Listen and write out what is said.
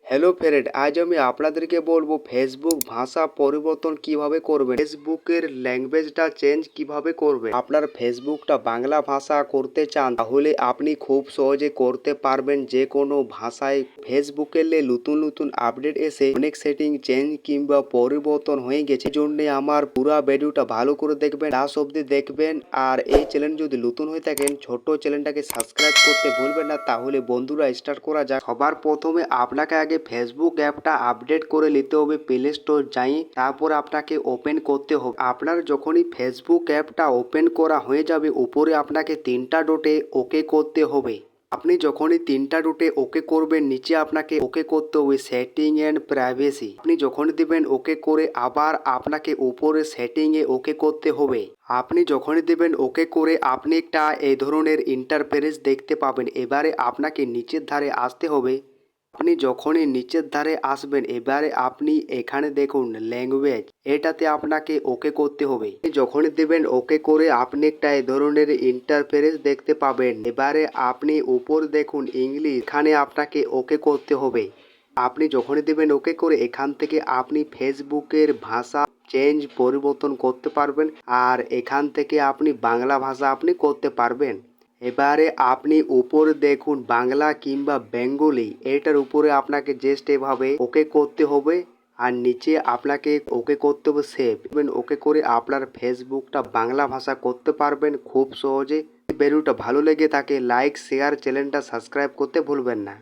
Hello friend, আজ আমি আপনাদেরকে বলবো ফেসবুক ভাষা পরিবর্তন কিভাবে করবেন, ফেসবুকের ল্যাঙ্গুয়েজটা চেঞ্জ কিভাবে করবেন। আপনার ফেসবুকটা বাংলা ভাষা করতে চান তাহলে আপনি খুব সহজে করতে পারবেন যে কোনো ভাষায়। ফেসবুকের নতুন নতুন আপডেট এসে অনেক সেটিং চেঞ্জ কিংবা পরিবর্তন হয়ে গেছে। এই জন্য আমার পুরো ভিডিওটা ভালো করে দেখবেন, লাস্ট অবধি দেখবেন। আর এই চ্যানেল যদি নতুন হয়ে থাকেন ছোট্ট চ্যানেলটাকে সাবস্ক্রাইব করতে ভুলবেন না। তাহলে বন্ধুরা স্টার্ট করা যাক। সবার প্রথমে আপনাকে আগে ফেসবুক অ্যাপটা আপডেট করে নিতে হবে। প্লে স্টোর যাই, তারপর আপনাকে ওপেন করতে হবে। আপনার যখনই ফেসবুক অ্যাপটা ওপেন করা হয়ে যাবে, উপরে আপনাকে তিনটা ডটে ওকে করতে হবে। আপনি যখনই তিনটা ডটে ওকে করবেন, নিচে আপনাকে ওকে করতে হবে সেটিং অ্যান্ড প্রাইভেসি। আপনি যখনই দেবেন ওকে করে, আবার আপনাকে উপরে সেটিংয়ে ওকে করতে হবে। আপনি যখনই দেবেন ওকে করে, আপনি একটা এই ধরনের ইন্টারফেরেন্স দেখতে পাবেন। এবারে আপনাকে নিচের ধারে আসতে হবে। আপনি যখনই নিচের ধারে আসবেন, এবারে আপনি এখানে দেখুন ল্যাঙ্গুয়েজ, এটাতে আপনাকে ওকে করতে হবে। যখনই দেবেন ওকে করে, আপনি একটা এই ধরনের ইন্টারফেরেন্স দেখতে পাবেন। এবারে আপনি উপর দেখুন ইংলিশ, এখানে আপনাকে ওকে করতে হবে। আপনি যখনই দেবেন ওকে করে, এখান থেকে আপনি ফেসবুকের ভাষা চেঞ্জ পরিবর্তন করতে পারবেন। আর এখান থেকে আপনি বাংলা ভাষা আপনি করতে পারবেন। এবারে আপনি উপরে দেখুন বাংলা কিংবা বেঙ্গলি, এটার উপরে আপনাকে জাস্ট এভাবে ওকে করতে হবে। আর নিচে আপনাকে ওকে করতে হবে সেভ। ওকে করে আপনার ফেসবুকটা বাংলা ভাষা করতে পারবেন খুব সহজে। ভিডিওটা ভালো লেগে থাকে লাইক শেয়ার, চ্যানেলটা সাবস্ক্রাইব করতে ভুলবেন না।